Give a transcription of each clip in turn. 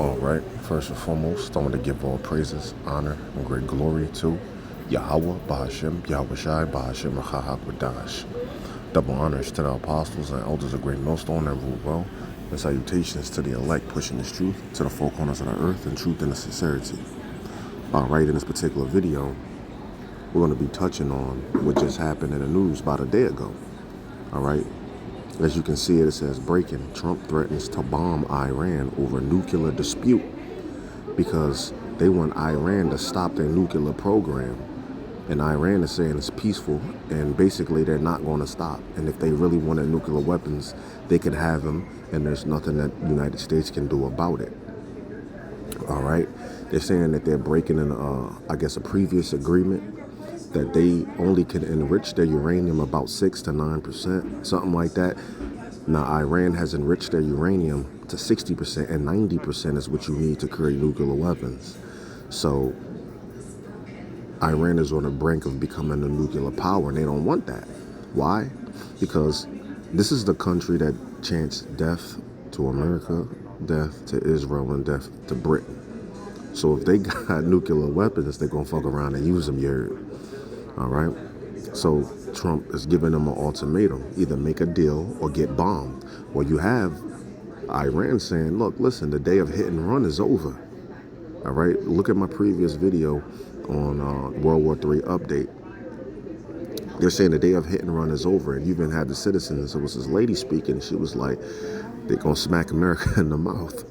All right, first and foremost, I want to give all praises, honor, and great glory to Yahweh, Bahashem, Yahweh Shai, Bahashem, Rahahakwadash. Double honors to the apostles and elders of great millstone that rule well, and salutations to the elect pushing this truth to the four corners of the earth in truth and in sincerity. All right, in this particular video, we're going to be touching on what just happened in the news about a day ago. All right, as you can see, it says breaking: Trump threatens to bomb Iran over nuclear dispute because they want Iran to stop their nuclear program. And Iran is saying it's peaceful, and basically they're not going to stop. And if they really wanted nuclear weapons, they could have them, and there's nothing that the United States can do about it. All right? They're saying that they're breaking I guess, a previous agreement that they only can enrich their uranium about 6 to 9%, something like that. Now, Iran has enriched their uranium to 60%, and 90% is what you need to create nuclear weapons. So Iran is on the brink of becoming a nuclear power, and they don't want that. Why? Because this is the country that chants death to America, death to Israel, and death to Britain. So if they got nuclear weapons, they're going to fuck around and use them, you heard. All right? So Trump is giving them an ultimatum: either make a deal or get bombed. Well, you have Iran saying, look, listen, the day of hit and run is over. All right? Look at my previous video on World War III update. They're saying the day of hit and run is over, and you even had the citizens. It was this lady speaking. She was like, they're going to smack America in the mouth.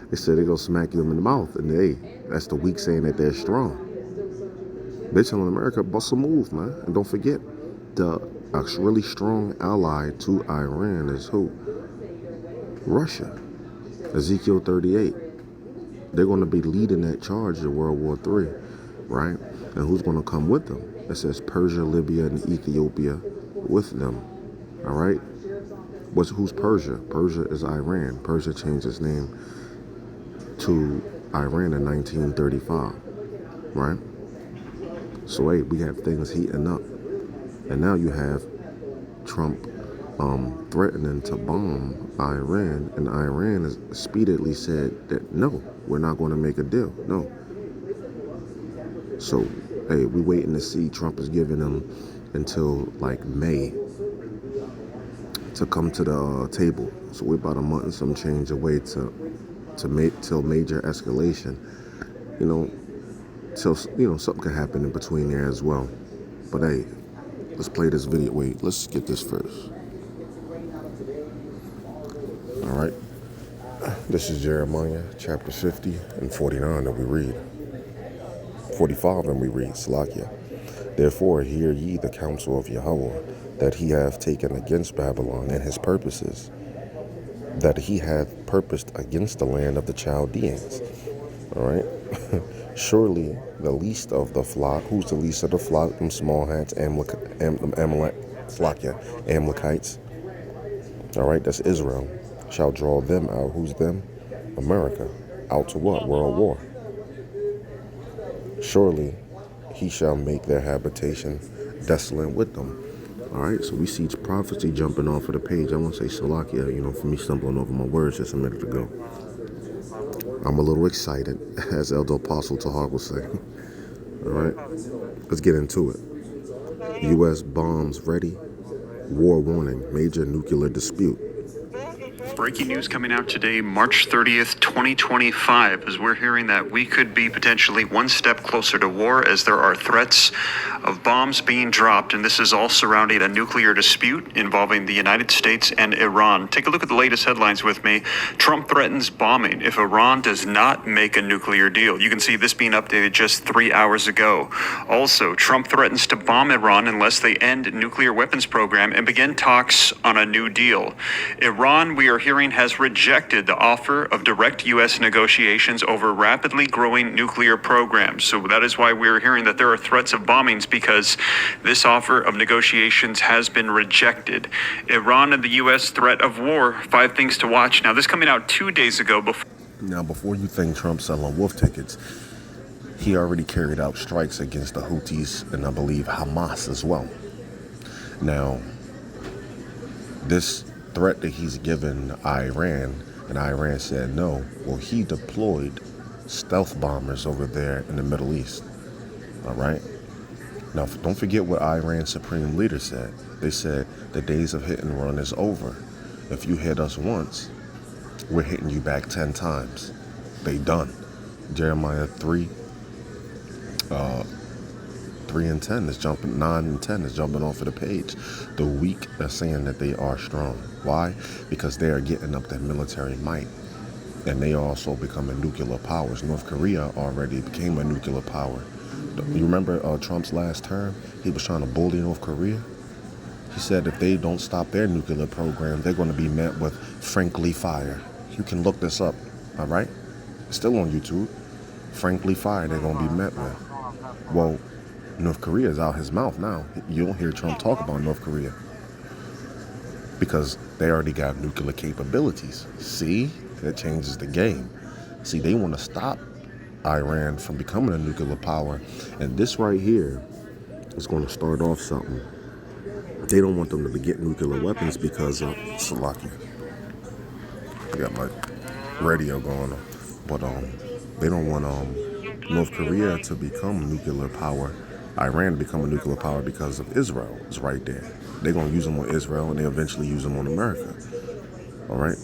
They said they're going to smack them in the mouth. And hey, that's the weak saying that they're strong. They're telling America, bust a move, man. And don't forget, a really strong ally to Iran is who? Russia. Ezekiel 38. They're going to be leading that charge in World War III, right? And who's going to come with them? It says Persia, Libya, and Ethiopia with them, all right? Who's Persia? Persia is Iran. Persia changed its name to Iran in 1935, right? So, hey, we have things heating up. And now you have Trump threatening to bomb Iran, and Iran has speedily said that, no, we're not going to make a deal, no. So, hey, we're waiting to see. Trump is giving them until, like, May to come to the table. So we're about a month and some change away till major escalation. You know, till something could happen in between there as well. But hey, let's play this video. Wait, let's get this first. All right. This is Jeremiah chapter 50 and 49 that we read. 45 and we read, Salakia. Therefore hear ye the counsel of Yahweh, that he hath taken against Babylon and his purposes, that he hath purposed against the land of the Chaldeans. All right. Surely the least of the flock, who's the least of the flock? Them small hats, Amalekites. All right, that's Israel. Shall draw them out. Who's them? America. Out to what? World War. Surely he shall make their habitation desolate with them. All right, so we see prophecy jumping off of the page. I want to say Salakia, for me stumbling over my words just a minute ago. I'm a little excited, as Elder Apostle Tahar will say. All right, let's get into it. U.S. bombs ready. War warning. Major nuclear dispute. Breaking news coming out today, March 30th, 2025, as we're hearing that we could be potentially one step closer to war as there are threats of bombs being dropped, and this is all surrounding a nuclear dispute involving the United States and Iran. Take a look at the latest headlines with me. Trump threatens bombing if Iran does not make a nuclear deal. You can see this being updated just 3 hours ago. Also, Trump threatens to bomb Iran unless they end nuclear weapons program and begin talks on a new deal. Iran, we are hearing, has rejected the offer of direct U.S. negotiations over rapidly growing nuclear programs. So that is why we're hearing that there are threats of bombings, because this offer of negotiations has been rejected. Iran and the U.S. threat of war, 5 things to watch. Now, this coming out 2 days ago. Before you think Trump's selling wolf tickets, he already carried out strikes against the Houthis and I believe Hamas as well. Now, this threat that he's given Iran And Iran said no. Well, he deployed stealth bombers over there in the Middle East. All right? Now, don't forget what Iran's supreme leader said. They said the days of hit and run is over. If you hit us once, we're hitting you back 10 times. They done. Jeremiah 3 and 10 is jumping, 9 and 10 is jumping off of the page. The weak are saying that they are strong. Why? Because they are getting up that military might. And they are also becoming nuclear powers. North Korea already became a nuclear power. You remember Trump's last term? He was trying to bully North Korea. He said if they don't stop their nuclear program, they're going to be met with frankly fire. You can look this up, all right? It's still on YouTube. Frankly fire, they're going to be met with. Well, North Korea is out his mouth now. You don't hear Trump talk about North Korea because they already got nuclear capabilities. See, that changes the game. See, they want to stop Iran from becoming a nuclear power. And this right here is going to start off something. They don't want them to get nuclear weapons because of Slovakia. I got my radio going on. But they don't want North Korea to become nuclear power. Iran to become a nuclear power because of Israel. It's right there. They're going to use them on Israel and they eventually use them on America. All right?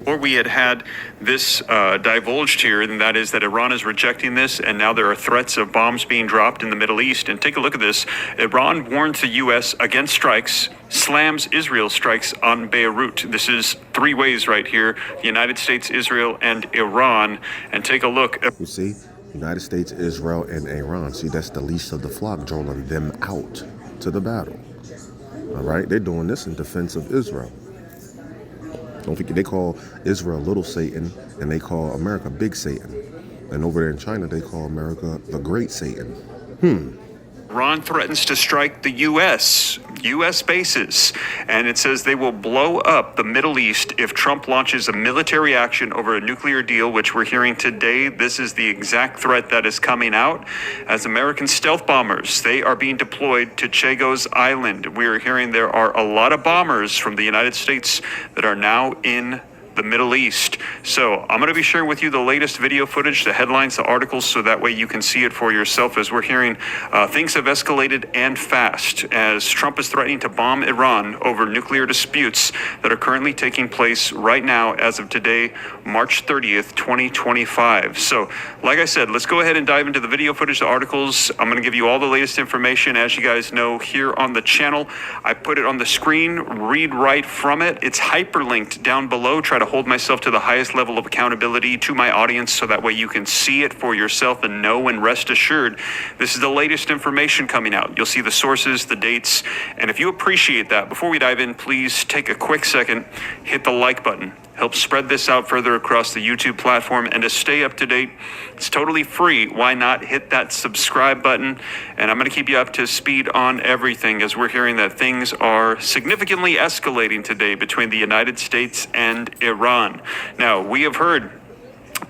Or we had this divulged here, and that is that Iran is rejecting this, and now there are threats of bombs being dropped in the Middle East. And take a look at this. Iran warns the U.S. against strikes, slams Israel strikes on Beirut. This is three ways right here: the United States, Israel, and Iran. And take a look. You see, United States, Israel, and Iran. See, that's the least of the flock, drawing them out to the battle. All right? They're doing this in defense of Israel. Don't forget, they call Israel Little Satan, and they call America Big Satan. And over there in China, they call America the Great Satan. Iran threatens to strike the U.S. bases, and it says they will blow up the Middle East if Trump launches a military action over a nuclear deal, which we're hearing today. This is the exact threat that is coming out as American stealth bombers. They are being deployed to Chagos Island. We are hearing there are a lot of bombers from the United States that are now in the Middle East. So I'm going to be sharing with you the latest video footage, the headlines, the articles, so that way you can see it for yourself. As we're hearing, things have escalated and fast as Trump is threatening to bomb Iran over nuclear disputes that are currently taking place right now as of today, March 30th, 2025. So like I said, let's go ahead and dive into the video footage, the articles. I'm going to give you all the latest information. As you guys know, here on the channel, I put it on the screen, read right from it. It's hyperlinked down below. Try to hold myself to the highest level of accountability to my audience so that way you can see it for yourself and know and rest assured this is the latest information coming out. You'll see the sources, the dates, and if you appreciate that, before we dive in, please take a quick second, hit the like button. Help spread this out further across the YouTube platform, and to stay up to date, it's totally free. Why not hit that subscribe button? And I'm going to keep you up to speed on everything as we're hearing that things are significantly escalating today between the United States and Iran. Now, we have heard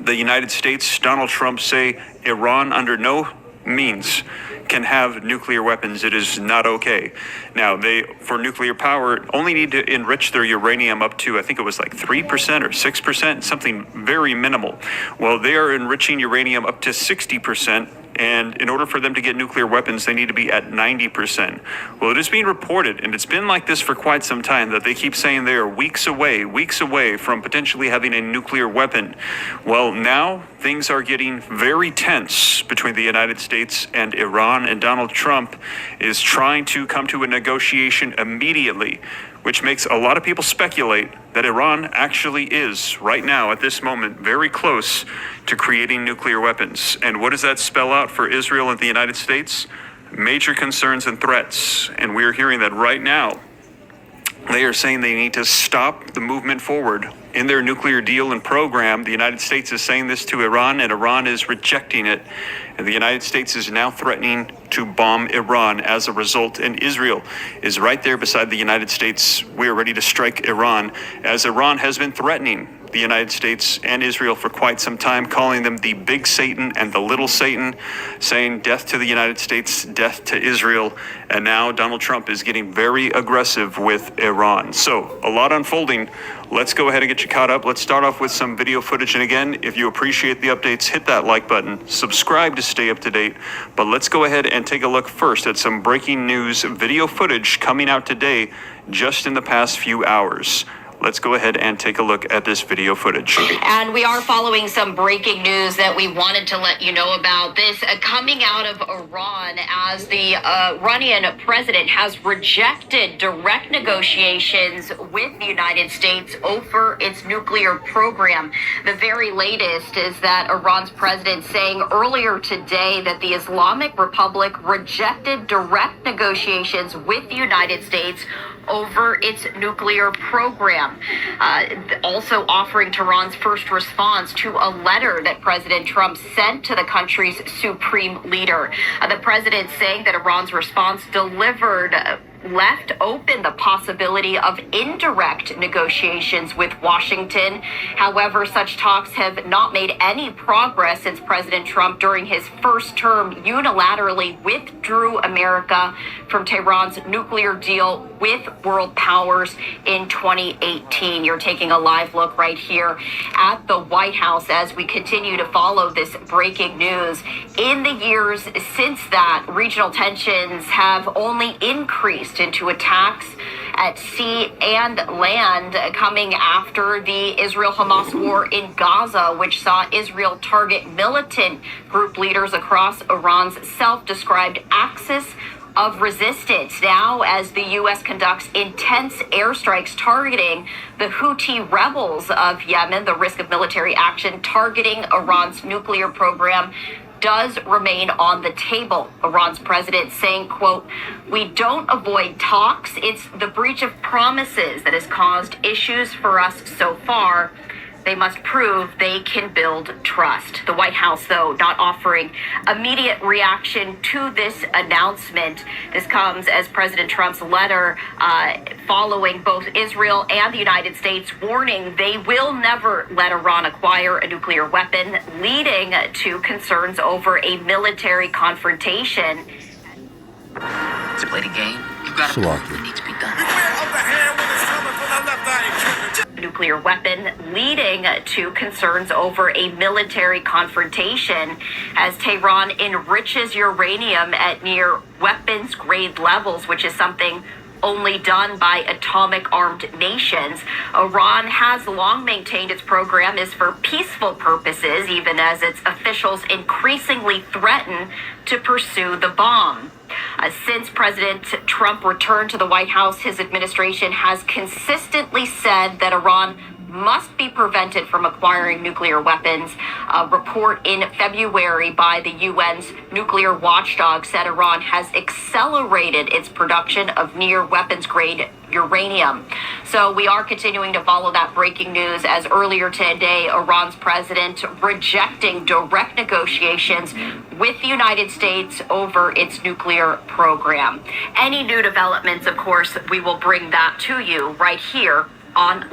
the United States, Donald Trump, say Iran under no means can have nuclear weapons. It is not okay. Now, they, for nuclear power, only need to enrich their uranium up to, I think it was like 3% or 6%, something very minimal. Well, they are enriching uranium up to 60%. And in order for them to get nuclear weapons, they need to be at 90%. Well, it is being reported, and it's been like this for quite some time, that they keep saying they are weeks away from potentially having a nuclear weapon. Well, now things are getting very tense between the United States and Iran, and Donald Trump is trying to come to a negotiation immediately, which makes a lot of people speculate that Iran actually is, right now, at this moment, very close to creating nuclear weapons. And what does that spell out for Israel and the United States? Major concerns and threats. And we're hearing that right now. They are saying they need to stop the movement forward in their nuclear deal and program. The United States is saying this to Iran, and Iran is rejecting it. And the United States is now threatening to bomb Iran as a result. And Israel is right there beside the United States. We are ready to strike Iran, as Iran has been threatening the United States and Israel for quite some time, calling them the big Satan and the little Satan, saying death to the United States, death to Israel. And now Donald Trump is getting very aggressive with Iran. So a lot unfolding. Let's go ahead and get you caught up. Let's start off with some video footage. And again, if you appreciate the updates, hit that like button, subscribe to stay up to date. But let's go ahead and take a look first at some breaking news video footage coming out today, just in the past few hours. Let's go ahead and take a look at this video footage. And we are following some breaking news that we wanted to let you know about. This coming out of Iran, as the Iranian president has rejected direct negotiations with the United States over its nuclear program. The very latest is that Iran's president saying earlier today that the Islamic Republic rejected direct negotiations with the United States over its nuclear program, also offering Tehran's first response to a letter that President Trump sent to the country's supreme leader. The president saying that Iran's response left open the possibility of indirect negotiations with Washington. However, such talks have not made any progress since President Trump, during his first term, unilaterally withdrew America from Tehran's nuclear deal with world powers in 2018. You're taking a live look right here at the White House as we continue to follow this breaking news. In the years since that, regional tensions have only increased into attacks at sea and land, coming after the Israel-Hamas war in Gaza, which saw Israel target militant group leaders across Iran's self-described axis of resistance. Now, as the U.S. conducts intense airstrikes targeting the Houthi rebels of Yemen, the risk of military action targeting Iran's nuclear program does remain on the table. Iran's president saying, quote, "We don't avoid talks. It's the breach of promises that has caused issues for us so far. They must prove they can build trust." The White House, though, not offering immediate reaction to this announcement. This comes as President Trump's letter following both Israel and the United States warning they will never let Iran acquire a nuclear weapon, leading to concerns over a military confrontation. To play the game, you gotta do what needs to be done. Nuclear weapon, leading to concerns over a military confrontation as Tehran enriches uranium at near weapons grade levels, which is something only done by atomic armed nations. Iran has long maintained its program is for peaceful purposes, even as its officials increasingly threaten to pursue the bomb. Since President Trump returned to the White House, his administration has consistently said that Iran must be prevented from acquiring nuclear weapons. A report in February by the UN's nuclear watchdog said Iran has accelerated its production of near weapons grade uranium. So we are continuing to follow that breaking news, as earlier today, Iran's president rejecting direct negotiations with the United States over its nuclear program. Any new developments, of course, we will bring that to you right here on.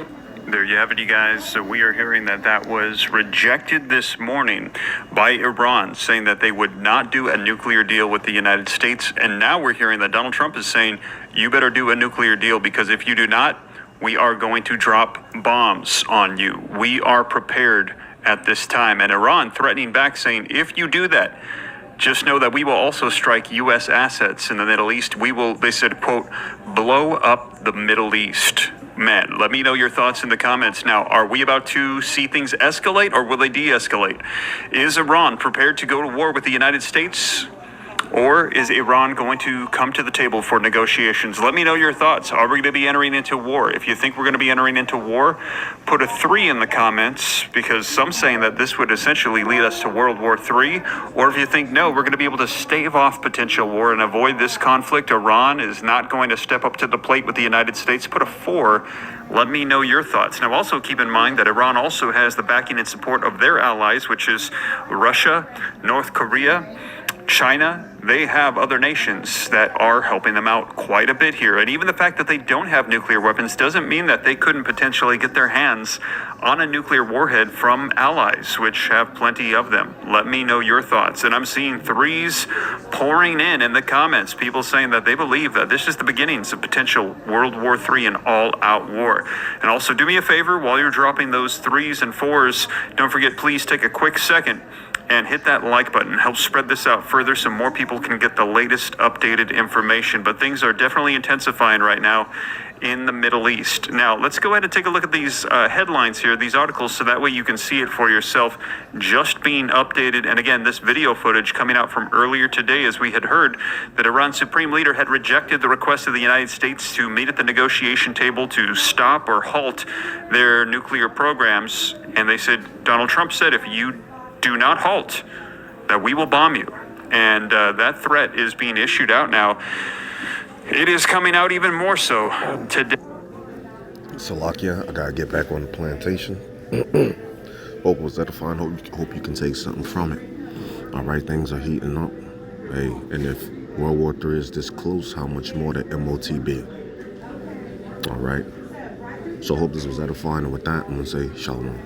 There you have it, you guys. So we are hearing that was rejected this morning by Iran, saying that they would not do a nuclear deal with the United States. And now we're hearing that Donald Trump is saying, you better do a nuclear deal, because if you do not, we are going to drop bombs on you. We are prepared at this time. And Iran threatening back, saying, if you do that, just know that we will also strike U.S. assets in the Middle East. We will, they said, quote, blow up the Middle East. Man, let me know your thoughts in the comments. Now, are we about to see things escalate, or will they de-escalate? Is Iran prepared to go to war with the United States? Or is Iran going to come to the table for negotiations? Let me know your thoughts. Are we going to be entering into war? If you think we're going to be entering into war, put a 3 in the comments, because some saying that this would essentially lead us to World War III. Or if you think, no, we're going to be able to stave off potential war and avoid this conflict, Iran is not going to step up to the plate with the United States, put a 4. Let me know your thoughts. Now, also keep in mind that Iran also has the backing and support of their allies, which is Russia, North Korea, China, they have other nations that are helping them out quite a bit here. And even the fact that they don't have nuclear weapons doesn't mean that they couldn't potentially get their hands on a nuclear warhead from allies, which have plenty of them. Let me know your thoughts. And I'm seeing threes pouring in the comments, people saying that they believe that this is the beginnings of potential World War III, an all-out war. And also do me a favor, while you're dropping those threes and fours, don't forget, please take a quick second and hit that like button. Help spread this out further so more people can get the latest updated information. But things are definitely intensifying right now in the Middle East. Now, let's go ahead and take a look at these headlines here, these articles, so that way you can see it for yourself, just being updated. And again, this video footage coming out from earlier today, as we had heard that Iran's supreme leader had rejected the request of the United States to meet at the negotiation table to stop or halt their nuclear programs. And they said, Donald Trump said, if you do not halt, that we will bomb you. And that threat is being issued out now. It is coming out even more so today. Salakia, I gotta get back on the plantation. Hope was edifying. Hope you can take something from it. All right, things are heating up. Hey, and if World War III is this close, how much more the MOTB? All right. So hope this was edifying. And with that, I'm gonna say shalom.